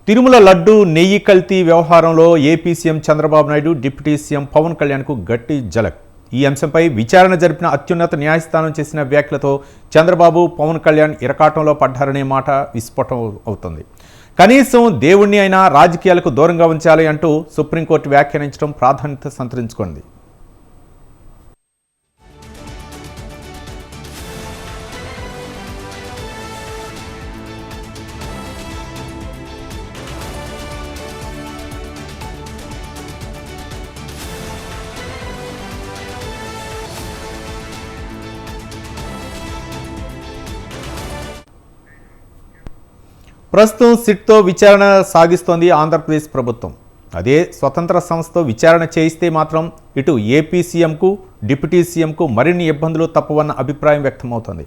తిరుమల లడ్డు నెయ్యి కల్తీ వ్యవహారంలో AP CM Chandrababu Naidu deputy CM Pawan కళ్యాణ్కు గట్టి జలక్. ఈ అంశంపై విచారణ జరిపిన అత్యున్నత న్యాయస్థానం చేసిన వ్యాఖ్యలతో చంద్రబాబు పవన్ కళ్యాణ్ ఇరకాటంలో పడ్డారనే మాట విస్ఫోటం అవుతుంది. కనీసం దేవుణ్ణి అయినా రాజకీయాలకు దూరంగా ఉంచాలి అంటూ సుప్రీంకోర్టు వ్యాఖ్యానించడం ప్రాధాన్యత సంతరించుకుంది. ప్రస్తుతం సిట్తో విచారణ సాగిస్తోంది ఆంధ్రప్రదేశ్ ప్రభుత్వం. అదే స్వతంత్ర సంస్థతో విచారణ చేయిస్తే మాత్రం ఇటు ఏపీ సీఎంకు డిప్యూటీ సీఎంకు మరిన్ని ఇబ్బందులు తప్పవన్న అభిప్రాయం వ్యక్తమవుతోంది.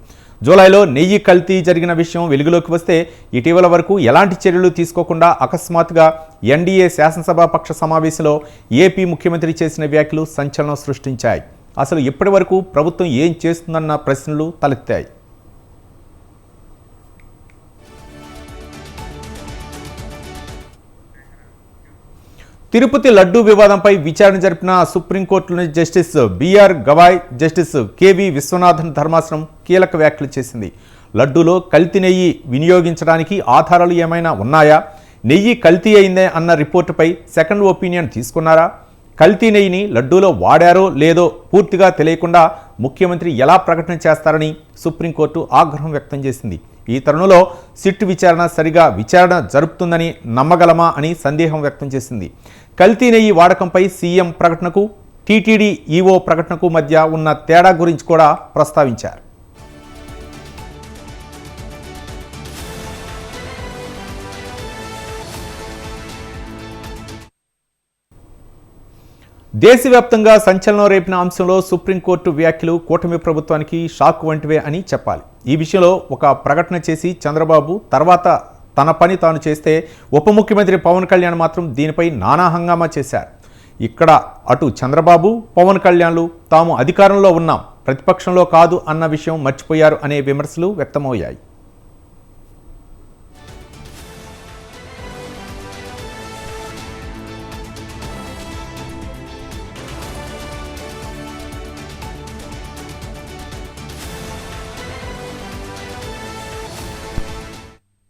జూలైలో నెయ్యి కల్తీ జరిగిన విషయం వెలుగులోకి వస్తే ఇటీవల వరకు ఎలాంటి చర్యలు తీసుకోకుండా అకస్మాత్తుగా ఎన్డీఏ శాసనసభాపక్ష సమావేశంలో ఏపీ ముఖ్యమంత్రి చేసిన వ్యాఖ్యలు సంచలనం సృష్టించాయి. అసలు ఇప్పటి వరకు ప్రభుత్వం ఏం చేస్తుందన్న ప్రశ్నలు తలెత్తాయి. తిరుపతి లడ్డూ వివాదంపై విచారణ జరిపిన సుప్రీంకోర్టులోని justice BR Gavai, justice KV Viswanathan ధర్మాసనం కీలక వ్యాఖ్యలు చేసింది. లడ్డూలో కల్తీ నెయ్యి వినియోగించడానికి ఆధారాలు ఏమైనా ఉన్నాయా? నెయ్యి కల్తీ అయిందే అన్న రిపోర్టుపై సెకండ్ ఒపీనియన్ తీసుకున్నారా? కల్తీ నెయ్యిని లడ్డూలో వాడారో లేదో పూర్తిగా తెలియకుండా ముఖ్యమంత్రి ఎలా ప్రకటన చేస్తారని సుప్రీంకోర్టు ఆగ్రహం వ్యక్తం చేసింది. ఈ తరుణంలో సిట్ విచారణ జరుపుతుందని నమ్మగలమా అని సందేహం వ్యక్తం చేసింది. కల్తీ నెయ్యి వాడకంపై సీఎం ప్రకటనకు టీటీడీ ఈవో ప్రకటనకు మధ్య ఉన్న తేడా గురించి కూడా ప్రస్తావించారు. దేశవ్యాప్తంగా సంచలనం రేపిన అంశంలో సుప్రీంకోర్టు వ్యాఖ్యలు కూటమి ప్రభుత్వానికి షాక్ వంటివే అని చెప్పాలి. ఈ విషయంలో ఒక ప్రకటన చేసి చంద్రబాబు తర్వాత తన పని తాను చేస్తే ఉప ముఖ్యమంత్రి పవన్ కళ్యాణ్ మాత్రం దీనిపై నానా హంగామా చేశారు. ఇక్కడ అటు చంద్రబాబు పవన్ కళ్యాణ్లు తాము అధికారంలో ఉన్నాం, ప్రతిపక్షంలో కాదు అన్న విషయం మర్చిపోయారు అనే విమర్శలు వ్యక్తమయ్యాయి.